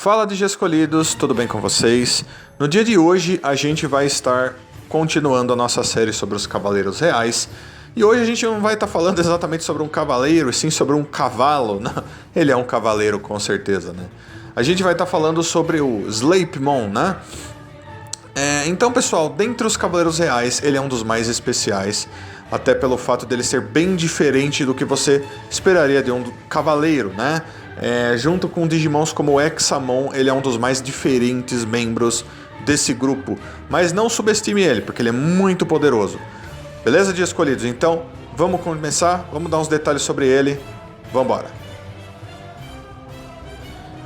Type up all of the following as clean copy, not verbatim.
Fala de escolhidos, tudo bem com vocês? No dia de hoje a gente vai estar continuando a nossa série sobre os Cavaleiros Reais. E hoje a gente não vai estar falando exatamente sobre um cavaleiro, e sim sobre um cavalo. Não, ele é um cavaleiro com certeza, né? A gente vai estar falando sobre o Sleipmon, né? Então, pessoal, dentre os Cavaleiros Reais, ele é um dos mais especiais, até pelo fato dele ser bem diferente do que você esperaria de um cavaleiro, né? Junto com Digimons como o Examon, ele é um dos mais diferentes membros desse grupo, mas não subestime ele, porque ele é muito poderoso. Beleza, de escolhidos? Então, vamos começar, vamos dar uns detalhes sobre ele, vamos embora.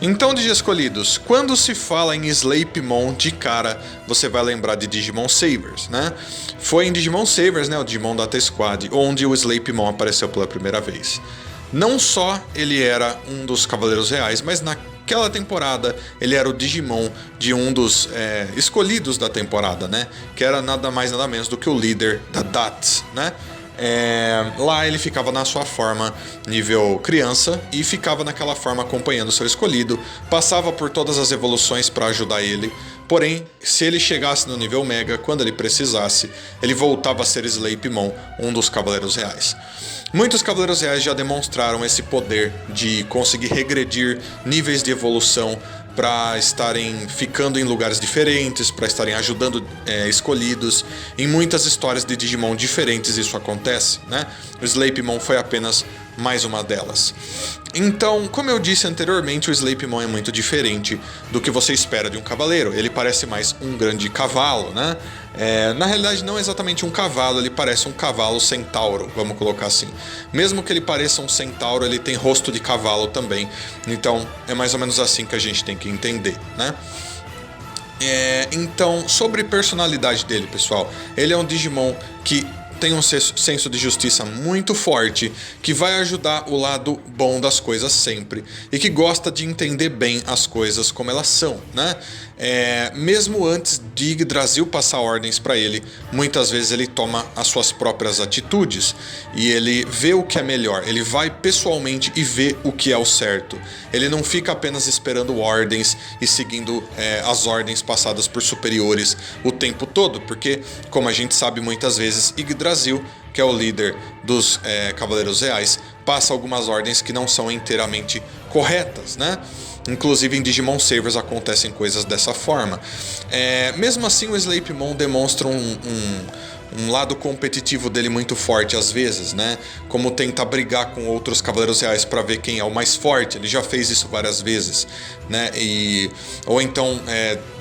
Então, de escolhidos, quando se fala em Sleipmon, de cara, você vai lembrar de Digimon Savers, né? Foi em Digimon Savers, né, o Digimon Data Squad, onde o Sleipmon apareceu pela primeira vez. Não só ele era um dos Cavaleiros Reais, mas naquela temporada ele era o Digimon de um dos escolhidos da temporada, né? Que era nada mais nada menos do que o líder da DAT, né? Lá ele ficava na sua forma nível criança e ficava naquela forma acompanhando o seu escolhido, passava por todas as evoluções para ajudar ele, porém, se ele chegasse no nível Mega, quando ele precisasse, ele voltava a ser Sleipmon, um dos Cavaleiros Reais. Muitos Cavaleiros Reais já demonstraram esse poder de conseguir regredir níveis de evolução para estarem ficando em lugares diferentes, para estarem ajudando escolhidos. Em muitas histórias de Digimon diferentes isso acontece, né? O Sleipmon foi apenas mais uma delas. Então, como eu disse anteriormente, o Sleipmon é muito diferente do que você espera de um cavaleiro. Ele parece mais um grande cavalo, né? Na realidade, não exatamente um cavalo, ele parece um cavalo centauro, vamos colocar assim. Mesmo que ele pareça um centauro, ele tem rosto de cavalo também. Então, é mais ou menos assim que a gente tem que entender, né? Então, sobre personalidade dele, pessoal, ele é um Digimon que tem um senso de justiça muito forte, que vai ajudar o lado bom das coisas sempre, e que gosta de entender bem as coisas como elas são, né? Mesmo antes de Yggdrasil passar ordens para ele, muitas vezes ele toma as suas próprias atitudes, e ele vê o que é melhor, ele vai pessoalmente e vê o que é o certo. Ele não fica apenas esperando ordens e seguindo as ordens passadas por superiores o tempo todo, porque, como a gente sabe muitas vezes, Yggdrasil, que é o líder dos Cavaleiros Reais, passa algumas ordens que não são inteiramente corretas, né? Inclusive em Digimon Savers acontecem coisas dessa forma. Mesmo assim, o Sleipmon demonstra um lado competitivo dele muito forte às vezes, né? Como tentar brigar com outros Cavaleiros Reais para ver quem é o mais forte. Ele já fez isso várias vezes, né? Ou então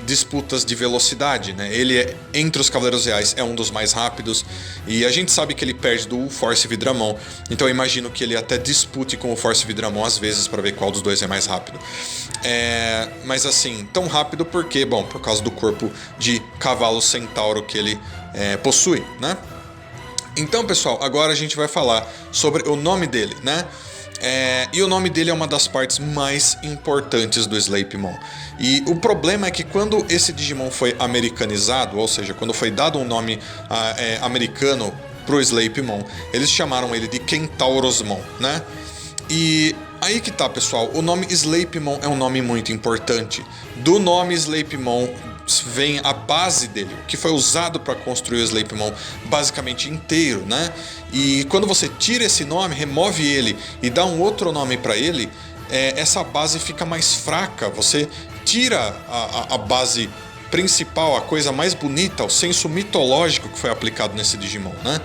disputas de velocidade, né? Ele entre os Cavaleiros Reais é um dos mais rápidos, e a gente sabe que ele perde do Force Vidramon. Então eu imagino que ele até dispute com o Force Vidramon às vezes para ver qual dos dois é mais rápido. Mas assim, tão rápido porque, bom, por causa do corpo de cavalo centauro que ele possui, né? Então, pessoal, agora a gente vai falar sobre o nome dele, né? E o nome dele é uma das partes mais importantes do Sleipmon. E o problema é que quando esse Digimon foi americanizado, ou seja, quando foi dado um nome americano pro Sleipmon, eles chamaram ele de Kentaurosmon, né? E aí que tá, pessoal, o nome Sleipmon é um nome muito importante. Do nome Sleipmon vem a base dele, o que foi usado para construir o Sleipmon basicamente inteiro, né? E quando você tira esse nome, remove ele e dá um outro nome para ele, essa base fica mais fraca. Você tira a base principal, a coisa mais bonita, o senso mitológico que foi aplicado nesse Digimon, né?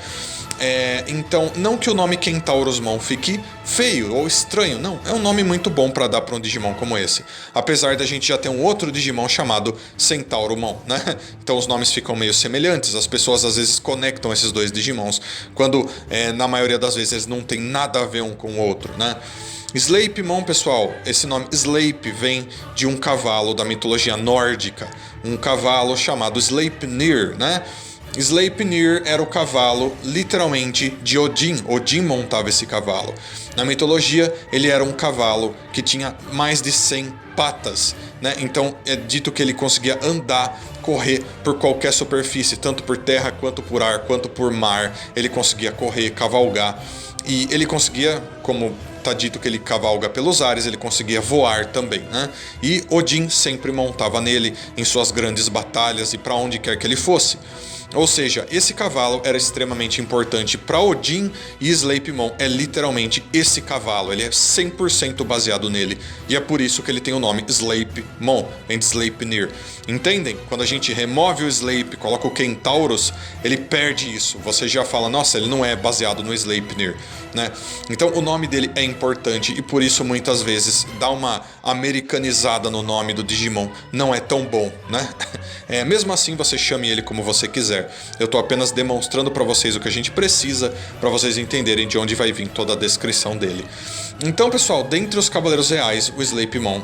Então, não que o nome Kentaurosmon fique feio ou estranho, não. É um nome muito bom para dar para um Digimon como esse. Apesar da gente já ter um outro Digimon chamado Centauromon, né? Então os nomes ficam meio semelhantes. As pessoas às vezes conectam esses dois Digimons, quando na maioria das vezes eles não têm nada a ver um com o outro, né? Sleipmon, pessoal, esse nome Sleip vem de um cavalo da mitologia nórdica, um cavalo chamado Sleipnir, né? Sleipnir era o cavalo, literalmente, de Odin. Odin montava esse cavalo. Na mitologia, ele era um cavalo que tinha mais de 100 patas, né? Então, é dito que ele conseguia andar, correr por qualquer superfície, tanto por terra, quanto por ar, quanto por mar. Ele conseguia correr, cavalgar. E ele conseguia, como tá dito que ele cavalga pelos ares, ele conseguia voar também, né? E Odin sempre montava nele em suas grandes batalhas e para onde quer que ele fosse. Ou seja, esse cavalo era extremamente importante para Odin e Sleipnir é literalmente esse cavalo. Ele é 100% baseado nele. E é por isso que ele tem o nome Sleipnir, vem de Sleipnir. Entendem? Quando a gente remove o Sleip, coloca o Kentaurus, ele perde isso. Você já fala, nossa, ele não é baseado no Sleipnir, né? Então o nome dele é importante e por isso muitas vezes dá uma americanizada no nome do Digimon. Não é tão bom, né? Mesmo assim você chame ele como você quiser. Eu estou apenas demonstrando para vocês o que a gente precisa para vocês entenderem de onde vai vir toda a descrição dele. Então, pessoal, dentre os Cavaleiros Reais, o Sleipnir,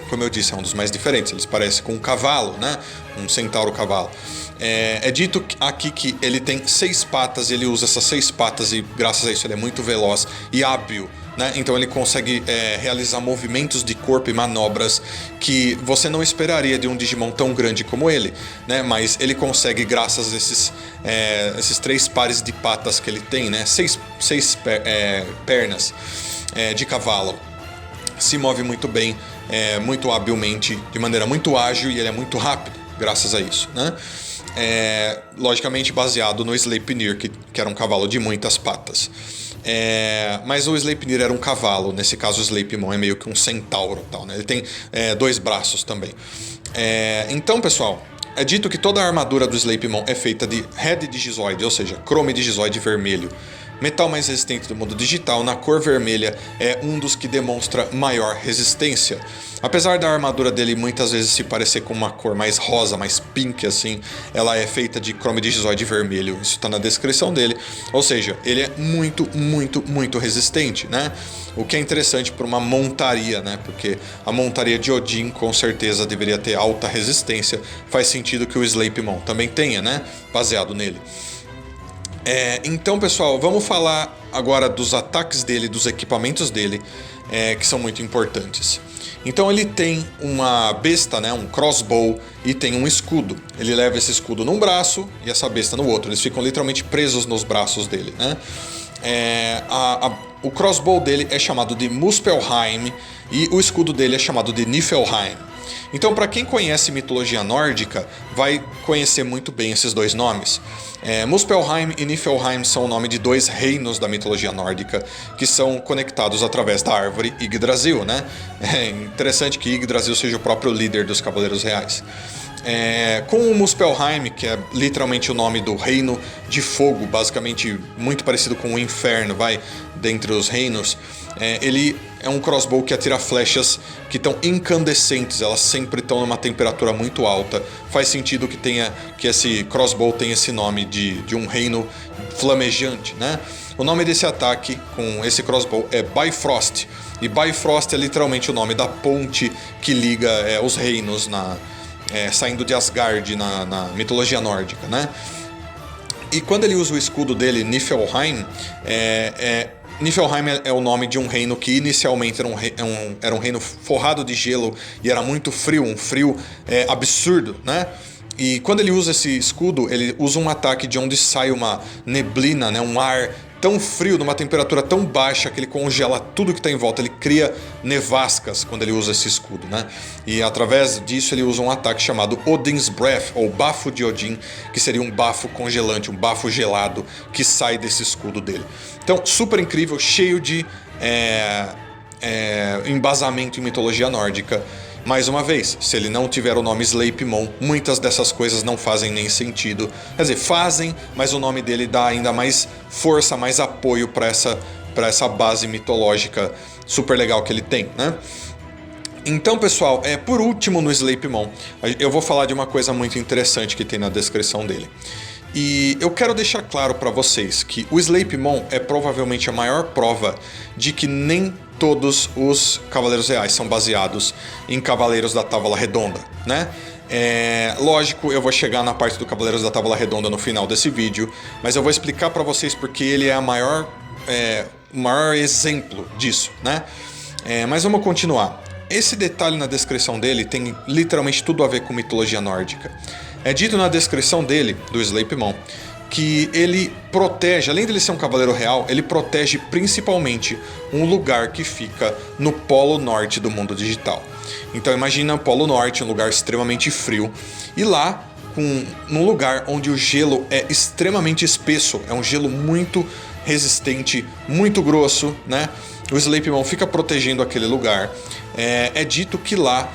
como eu disse, é um dos mais diferentes. Eles parecem com um cavalo, né? Um centauro cavalo. É dito aqui que ele tem 6 patas, ele usa essas 6 patas e graças a isso ele é muito veloz e hábil, né? Então ele consegue realizar movimentos de corpo e manobras que você não esperaria de um Digimon tão grande como ele, né? Mas ele consegue, graças a esses 3 pares de patas que ele tem, né? 6 pernas de cavalo. Se move muito bem, muito habilmente, de maneira muito ágil e ele é muito rápido, graças a isso, né? Logicamente baseado no Sleipnir, que era um cavalo de muitas patas. Mas o Sleipnir era um cavalo, nesse caso o Sleipnir é meio que um centauro, tal, né? Ele tem 2 braços também. Então, pessoal, é dito que toda a armadura do Sleipnir é feita de Red Digizoid, ou seja, Chrome Digizoid vermelho. Metal mais resistente do mundo digital, na cor vermelha, é um dos que demonstra maior resistência. Apesar da armadura dele muitas vezes se parecer com uma cor mais rosa, mais pink assim, ela é feita de Chrome Digizoid vermelho, isso está na descrição dele. Ou seja, ele é muito, muito, muito resistente, né? O que é interessante para uma montaria, né? Porque a montaria de Odin com certeza deveria ter alta resistência. Faz sentido que o Sleipnir também tenha, né? Baseado nele. Então, pessoal, vamos falar agora dos ataques dele, dos equipamentos dele, que são muito importantes. Então ele tem uma besta, né, um crossbow, e tem um escudo. Ele leva esse escudo num braço e essa besta no outro. Eles ficam literalmente presos nos braços dele, né? O crossbow dele é chamado de Muspelheim e o escudo dele é chamado de Niflheim. Então, para quem conhece mitologia nórdica, vai conhecer muito bem esses 2 nomes. Muspelheim e Niflheim são o nome de 2 reinos da mitologia nórdica que são conectados através da árvore Yggdrasil, né? É interessante que Yggdrasil seja o próprio líder dos Cavaleiros Reais. Com o Muspelheim, que é literalmente o nome do reino de fogo, basicamente muito parecido com o inferno, dentre os reinos, ele é um crossbow que atira flechas que estão incandescentes, elas sempre estão numa temperatura muito alta. Faz sentido que esse crossbow tenha esse nome de um reino flamejante, né? O nome desse ataque com esse crossbow é Bifrost, e Bifrost é literalmente o nome da ponte que liga os reinos saindo de Asgard na mitologia nórdica, né? E quando ele usa o escudo dele, Niflheim, Niflheim é o nome de um reino que inicialmente era um reino forrado de gelo e era muito frio, um frio absurdo, né? E quando ele usa esse escudo, ele usa um ataque de onde sai uma neblina, né? Um ar tão frio, numa temperatura tão baixa que ele congela tudo que está em volta. Ele cria nevascas quando ele usa esse escudo, né? E através disso ele usa um ataque chamado Odin's Breath, ou Bafo de Odin, que seria um bafo congelante, um bafo gelado que sai desse escudo dele. Então, super incrível, cheio de embasamento em mitologia nórdica. Mais uma vez, se ele não tiver o nome Sleipnir, muitas dessas coisas não fazem nem sentido. Quer dizer, fazem, mas o nome dele dá ainda mais força, mais apoio para essa base mitológica super legal que ele tem, né? Então, pessoal, por último no Sleipnir, eu vou falar de uma coisa muito interessante que tem na descrição dele. E eu quero deixar claro para vocês que o Sleipnir é provavelmente a maior prova de que nem todos os Cavaleiros Reais são baseados em Cavaleiros da Távola Redonda, né? Lógico, eu vou chegar na parte do Cavaleiros da Távola Redonda no final desse vídeo, mas eu vou explicar para vocês porque ele é o maior exemplo disso, né? Mas vamos continuar. Esse detalhe na descrição dele tem literalmente tudo a ver com mitologia nórdica. É dito na descrição dele, do Sleipnir, que ele protege, além de ele ser um cavaleiro real, ele protege principalmente um lugar que fica no polo norte do mundo digital. Então imagina o polo norte, um lugar extremamente frio, e lá, num lugar onde o gelo é extremamente espesso, é um gelo muito resistente, muito grosso, né? O Sleipemon fica protegendo aquele lugar. É dito que lá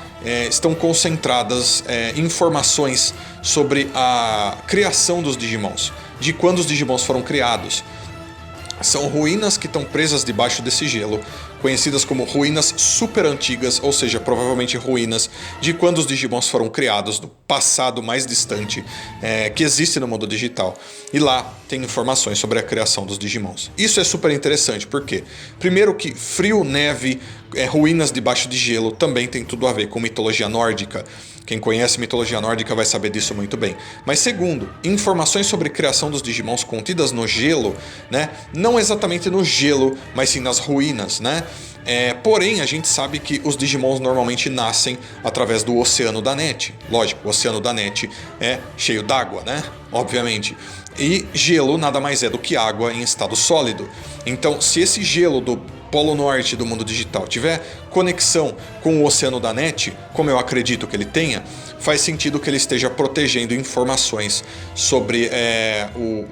estão concentradas informações sobre a criação dos Digimons, de quando os Digimons foram criados. São ruínas que estão presas debaixo desse gelo, conhecidas como ruínas super antigas, ou seja, provavelmente ruínas de quando os Digimons foram criados, no passado mais distante que existe no mundo digital. E lá tem informações sobre a criação dos Digimons. Isso é super interessante, porque primeiro que frio, neve, ruínas debaixo de gelo também tem tudo a ver com mitologia nórdica. Quem conhece mitologia nórdica vai saber disso muito bem. Mas segundo, informações sobre a criação dos Digimons contidas no gelo, né? Não exatamente no gelo, mas sim nas ruínas, né? Porém, a gente sabe que os Digimons normalmente nascem através do Oceano da Net. Lógico, o Oceano da Net é cheio d'água, né? Obviamente. E gelo nada mais é do que água em estado sólido. Então, se esse gelo do Polo Norte do mundo digital tiver conexão com o Oceano da Net, como eu acredito que ele tenha, faz sentido que ele esteja protegendo informações sobre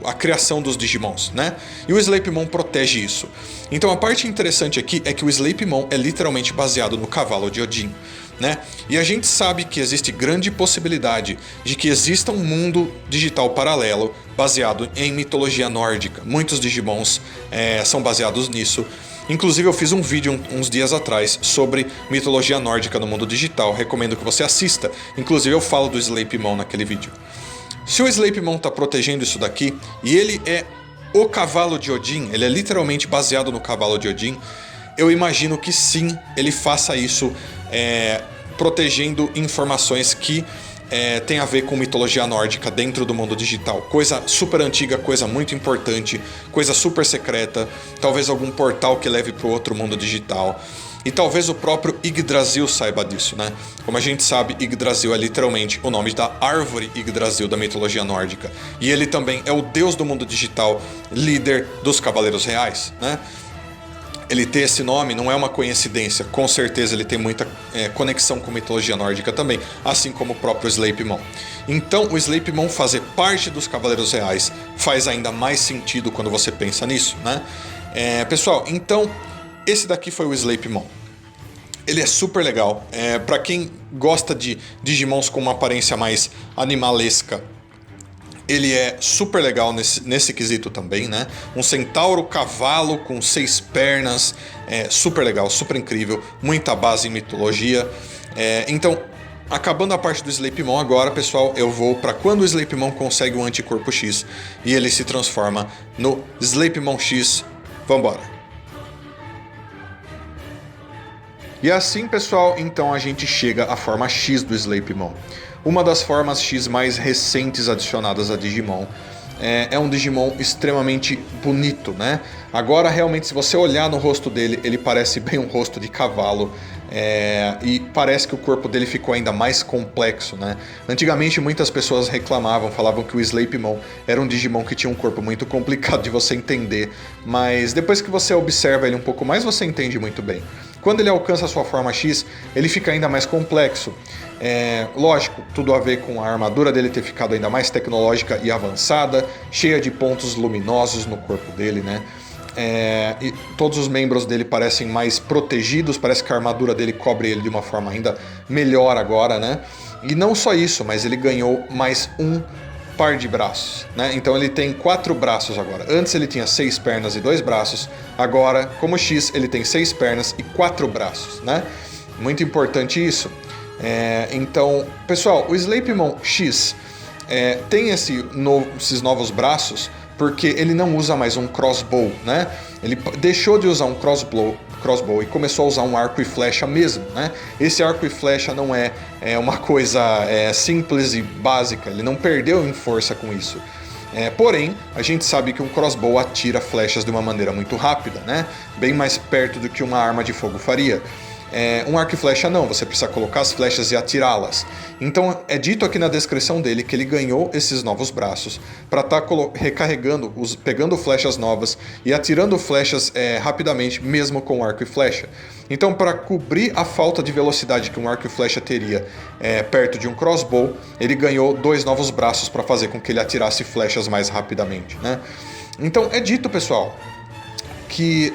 a criação dos Digimons, né? E o Sleipemon protege isso. Então a parte interessante aqui é que o Sleipemon é literalmente baseado no cavalo de Odin, né? E a gente sabe que existe grande possibilidade de que exista um mundo digital paralelo baseado em mitologia nórdica. Muitos Digimons são baseados nisso. Inclusive eu fiz um vídeo uns dias atrás sobre mitologia nórdica no mundo digital, recomendo que você assista. Inclusive eu falo do Sleipemon naquele vídeo. Se o Sleipemon está protegendo isso daqui, e ele é o cavalo de Odin, ele é literalmente baseado no cavalo de Odin, eu imagino que sim, ele faça isso protegendo informações que tem a ver com mitologia nórdica dentro do mundo digital. Coisa super antiga, coisa muito importante, coisa super secreta, talvez algum portal que leve para o outro mundo digital. E talvez o próprio Yggdrasil saiba disso, né? Como a gente sabe, Yggdrasil é literalmente o nome da árvore Yggdrasil da mitologia nórdica. E ele também é o deus do mundo digital, líder dos Cavaleiros Reais, né? Ele ter esse nome não é uma coincidência, com certeza ele tem muita conexão com mitologia nórdica também, assim como o próprio Sleipemon. Então o Sleipemon fazer parte dos Cavaleiros Reais faz ainda mais sentido quando você pensa nisso, né? Pessoal, então esse daqui foi o Sleipemon. Ele é super legal, para quem gosta de Digimons com uma aparência mais animalesca, ele é super legal nesse quesito também, né? Um centauro cavalo com 6 pernas, super legal, super incrível, muita base em mitologia. Então, acabando a parte do Sleipemon agora, pessoal, eu vou para quando o Sleipemon consegue um anticorpo X e ele se transforma no Sleipemon X. Vambora! E assim, pessoal, então a gente chega à forma X do Sleipemon. Uma das formas X mais recentes adicionadas a Digimon. É um Digimon extremamente bonito, né? Agora, realmente, se você olhar no rosto dele, ele parece bem um rosto de cavalo. E parece que o corpo dele ficou ainda mais complexo, né? Antigamente, muitas pessoas reclamavam, falavam que o Sleipemon era um Digimon que tinha um corpo muito complicado de você entender. Mas depois que você observa ele um pouco mais, você entende muito bem. Quando ele alcança a sua forma X, ele fica ainda mais complexo. Lógico, tudo a ver com a armadura dele ter ficado ainda mais tecnológica e avançada, cheia de pontos luminosos no corpo dele, né? E todos os membros dele parecem mais protegidos, parece que a armadura dele cobre ele de uma forma ainda melhor agora, né? E não só isso, mas ele ganhou mais um par de braços, né? Então ele tem 4 braços agora. Antes ele tinha 6 pernas e 2 braços. Agora, como X, ele tem 6 pernas e 4 braços, né? Muito importante isso. Então, pessoal, o Sleipemon X tem esses novos braços porque ele não usa mais um crossbow, né? Ele deixou de usar um crossbow e começou a usar um arco e flecha mesmo, né? Esse arco e flecha não é uma coisa simples e básica, ele não perdeu em força com isso. Porém, a gente sabe que um crossbow atira flechas de uma maneira muito rápida, né? Bem mais perto do que uma arma de fogo faria. Um arco e flecha não, você precisa colocar as flechas e atirá-las. Então é dito aqui na descrição dele que ele ganhou esses novos braços para estar recarregando, pegando flechas novas e atirando flechas rapidamente, mesmo com arco e flecha. Então, para cobrir a falta de velocidade que um arco e flecha teria perto de um crossbow, ele ganhou 2 novos braços para fazer com que ele atirasse flechas mais rapidamente, né? Então é dito, pessoal, que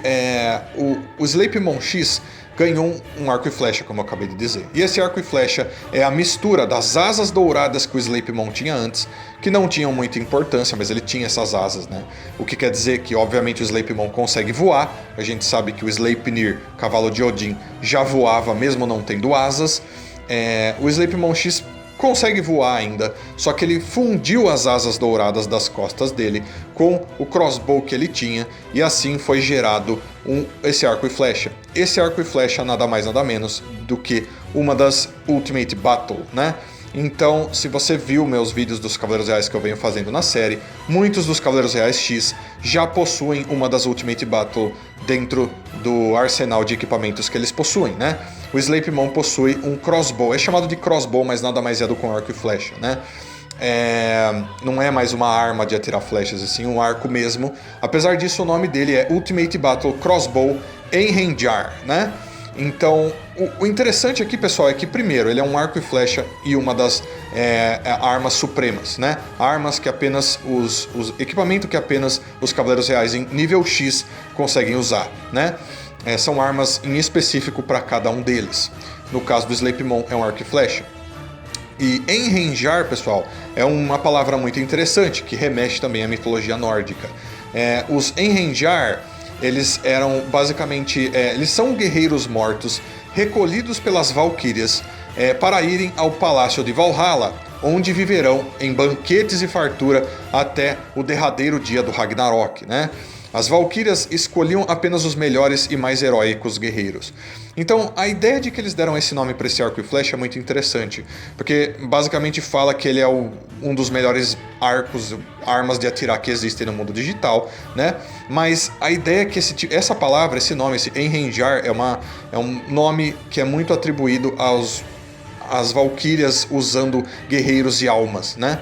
o Sleipemon X ganhou um arco e flecha, como eu acabei de dizer. E esse arco e flecha é a mistura das asas douradas que o Sleipemon tinha antes, que não tinham muita importância, mas ele tinha essas asas, né? O que quer dizer que, obviamente, o Sleipemon consegue voar. A gente sabe que o Sleipnir, cavalo de Odin, já voava mesmo não tendo asas. O Sleipemon X consegue voar ainda, só que ele fundiu as asas douradas das costas dele com o crossbow que ele tinha, e assim foi gerado esse arco e flecha. Esse arco e flecha nada mais nada menos do que uma das Ultimate Battle, né? Então, se você viu meus vídeos dos Cavaleiros Reais que eu venho fazendo na série, muitos dos Cavaleiros Reais X já possuem uma das Ultimate Battle dentro do arsenal de equipamentos que eles possuem, né? O Sleipemon possui um crossbow, é chamado de crossbow, mas nada mais é do que um arco e flecha, né? Não é mais uma arma de atirar flechas, assim, um arco mesmo. Apesar disso, o nome dele é Ultimate Battle Crossbow Einherjar, né? Então, o interessante aqui, pessoal, é que primeiro, ele é um arco e flecha e uma das armas supremas, né? Armas que apenas equipamento que apenas os Cavaleiros Reais em nível X conseguem usar, né? São armas em específico para cada um deles. No caso do Sleipemon é um arco e flecha. E Einherjar, pessoal, é uma palavra muito interessante que remete também à mitologia nórdica. Os Einherjar, eles eram basicamente, eles são guerreiros mortos recolhidos pelas Valquírias para irem ao Palácio de Valhalla, onde viverão em banquetes e fartura até o derradeiro dia do Ragnarok, né? As Valquírias escolhiam apenas os melhores e mais heróicos guerreiros. Então, a ideia de que eles deram esse nome para esse arco e flecha é muito interessante, porque basicamente fala que ele é um dos melhores armas de atirar que existem no mundo digital, né? Mas a ideia é que essa palavra, esse nome, esse Einherjar, é um nome que é muito atribuído às Valquírias usando guerreiros e almas, né?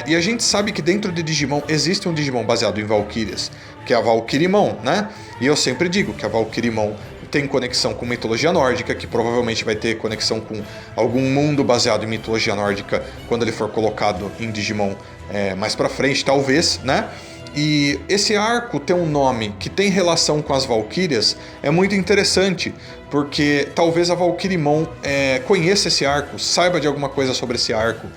E a gente sabe que dentro de Digimon existe um Digimon baseado em Valquírias, que é a Valkyrimon, né? E eu sempre digo que a Valkyrimon tem conexão com mitologia nórdica, que provavelmente vai ter conexão com algum mundo baseado em mitologia nórdica quando ele for colocado em Digimon mais pra frente, talvez, né? E esse arco ter um nome que tem relação com as Valquírias é muito interessante, porque talvez a Valkyrimon conheça esse arco, saiba de alguma coisa sobre esse arco.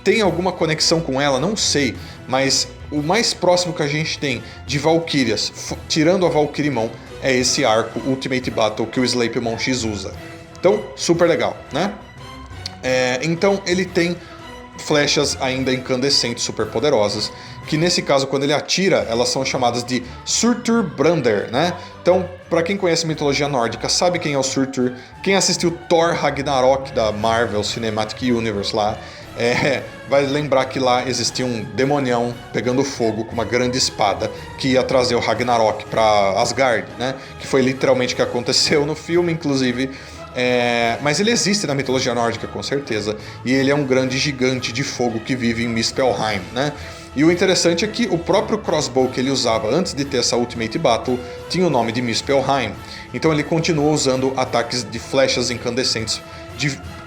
Tem alguma conexão com ela? Não sei, mas o mais próximo que a gente tem de Valquírias, tirando a Valkyrimon, é esse arco Ultimate Battle que o Sleipemon X usa. Então, super legal, né? Então ele tem flechas ainda incandescentes super poderosas, que nesse caso, quando ele atira, elas são chamadas de Surturbrander, né? Então, para quem conhece mitologia nórdica, sabe quem é o Surtur. Quem assistiu Thor Ragnarok da Marvel Cinematic Universe lá, vai lembrar que lá existia um demonião pegando fogo com uma grande espada que ia trazer o Ragnarok para Asgard, né? Que foi literalmente o que aconteceu no filme, inclusive. Mas ele existe na mitologia nórdica, com certeza. E ele é um grande gigante de fogo que vive em Muspelheim, né? E o interessante é que o próprio crossbow que ele usava antes de ter essa Ultimate Battle tinha o nome de Muspelheim. Então ele continua usando ataques de flechas incandescentes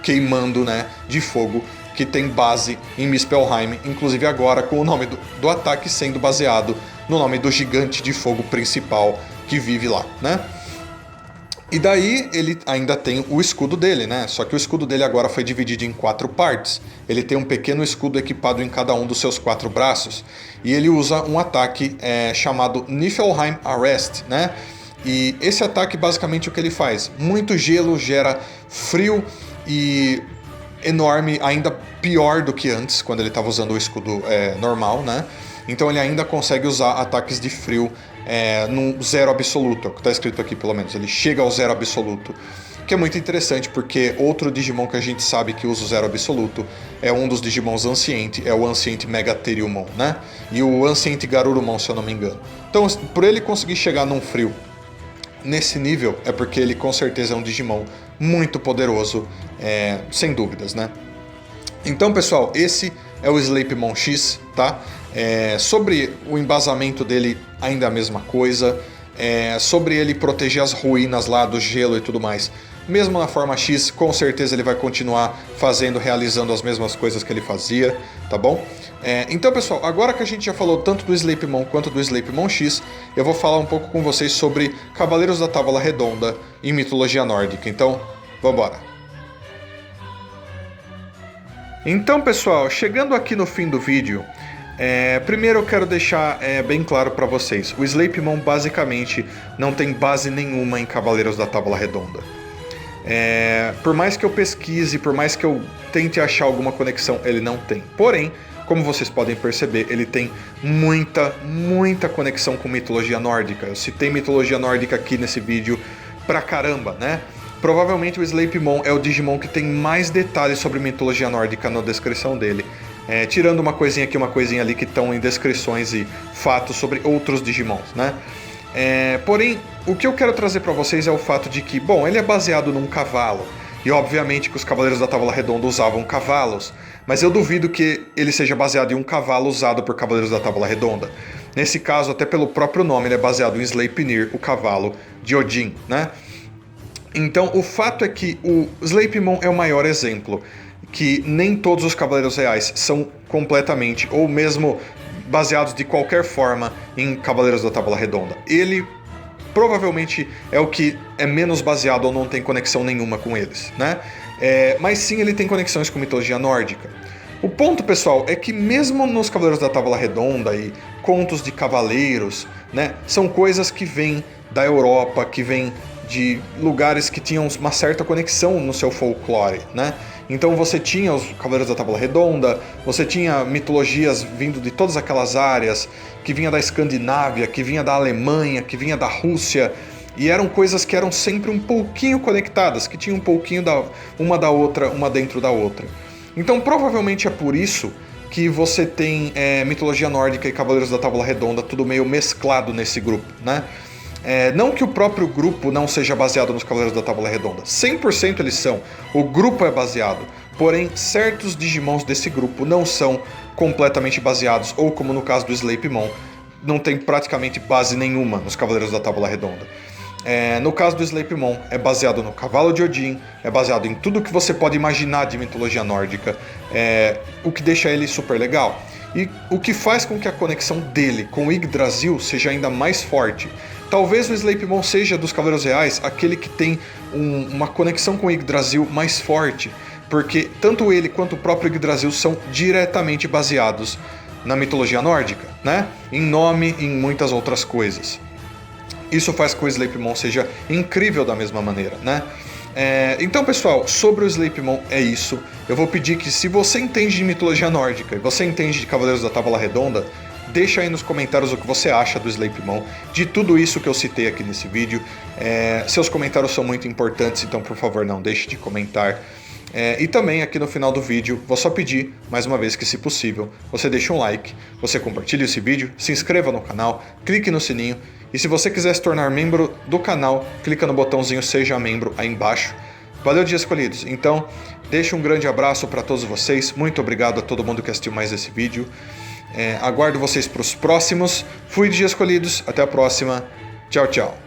queimando, né, de fogo, que tem base em Muspelheim, inclusive agora com o nome do ataque sendo baseado no nome do gigante de fogo principal que vive lá, né? E daí ele ainda tem o escudo dele, né? Só que o escudo dele agora foi dividido em 4 partes. Ele tem um pequeno escudo equipado em cada um dos seus 4 braços. E ele usa um ataque chamado Niflheim Arrest, né? E esse ataque, basicamente, o que ele faz? Muito gelo gera frio e enorme, ainda pior do que antes, quando ele estava usando o escudo normal, né? Então ele ainda consegue usar ataques de frio no zero absoluto, é o que está escrito aqui pelo menos. Ele chega ao zero absoluto, que é muito interessante, porque outro Digimon que a gente sabe que usa o zero absoluto é um dos Digimons Ancient, é o Ancient Megatheriumon, né? E o Ancient Garurumon, se eu não me engano. Então, por ele conseguir chegar num frio nesse nível, é porque ele com certeza é um Digimon muito poderoso, sem dúvidas, né? Então, pessoal, esse é o Sleipmon X, tá? Sobre o embasamento dele, ainda a mesma coisa. Sobre ele proteger as ruínas lá do gelo e tudo mais. Mesmo na forma X, com certeza ele vai continuar realizando as mesmas coisas que ele fazia, tá bom? Então, pessoal, agora que a gente já falou tanto do Sleipmon quanto do Sleipmon X, eu vou falar um pouco com vocês sobre Cavaleiros da Távola Redonda e mitologia nórdica. Então, vambora! Então, pessoal, chegando aqui no fim do vídeo, primeiro eu quero deixar bem claro para vocês. O Sleipmon basicamente não tem base nenhuma em Cavaleiros da Távola Redonda. Por mais que eu pesquise, por mais que eu tente achar alguma conexão, ele não tem. Porém, como vocês podem perceber, ele tem muita conexão com mitologia nórdica. Eu citei mitologia nórdica aqui nesse vídeo pra caramba, né? Provavelmente o Sleipmon é o Digimon que tem mais detalhes sobre mitologia nórdica na descrição dele. Tirando uma coisinha aqui, uma coisinha ali que estão em descrições e fatos sobre outros Digimons, né? Porém, o que eu quero trazer para vocês é o fato de que, bom, ele é baseado num cavalo. E obviamente que os Cavaleiros da Távola Redonda usavam cavalos. Mas eu duvido que ele seja baseado em um cavalo usado por Cavaleiros da Távola Redonda. Nesse caso, até pelo próprio nome, ele é baseado em Sleipnir, o cavalo de Odin, né? Então, o fato é que o Sleipmon é o maior exemplo. Que nem todos os Cavaleiros Reais são completamente, ou mesmo baseados de qualquer forma em Cavaleiros da Távola Redonda. Ele provavelmente é o que é menos baseado ou não tem conexão nenhuma com eles, né? Mas sim, ele tem conexões com mitologia nórdica. O ponto, pessoal, é que mesmo nos Cavaleiros da Távola Redonda e contos de cavaleiros, né, são coisas que vêm da Europa, que vêm de lugares que tinham uma certa conexão no seu folclore, né? Então você tinha os Cavaleiros da Távola Redonda, você tinha mitologias vindo de todas aquelas áreas, que vinha da Escandinávia, que vinha da Alemanha, que vinha da Rússia, e eram coisas que eram sempre um pouquinho conectadas, que tinham um pouquinho uma da outra, uma dentro da outra. Então provavelmente é por isso que você tem mitologia nórdica e Cavaleiros da Távola Redonda tudo meio mesclado nesse grupo, né? Não que o próprio grupo não seja baseado nos Cavaleiros da Távola Redonda, 100% eles são, o grupo é baseado, porém certos Digimons desse grupo não são completamente baseados, ou como no caso do Sleipmon, não tem praticamente base nenhuma nos Cavaleiros da Távola Redonda. No caso do Sleipmon, é baseado no Cavalo de Odin, é baseado em tudo que você pode imaginar de mitologia nórdica, o que deixa ele super legal. E o que faz com que a conexão dele com o Yggdrasil seja ainda mais forte. Talvez o Sleipmon seja dos Cavaleiros Reais aquele que tem uma conexão com o Yggdrasil mais forte, porque tanto ele quanto o próprio Yggdrasil são diretamente baseados na mitologia nórdica, né? Em nome e em muitas outras coisas. Isso faz com que o Sleipmon seja incrível da mesma maneira, né? Então, pessoal, sobre o Sleipmon é isso. Eu vou pedir que, se você entende de mitologia nórdica e você entende de Cavaleiros da Távola Redonda, deixa aí nos comentários o que você acha do Sleipmon, de tudo isso que eu citei aqui nesse vídeo. Seus comentários são muito importantes, então por favor não deixe de comentar. E também aqui no final do vídeo, vou só pedir, mais uma vez que se possível, você deixe um like, você compartilhe esse vídeo, se inscreva no canal, clique no sininho, e se você quiser se tornar membro do canal, clica no botãozinho Seja Membro aí embaixo. Valeu, Dias Escolhidos! Então, deixo um grande abraço para todos vocês, muito obrigado a todo mundo que assistiu mais esse vídeo. Aguardo vocês para os próximos. Fui, Dias Escolhidos, até a próxima, tchau, tchau!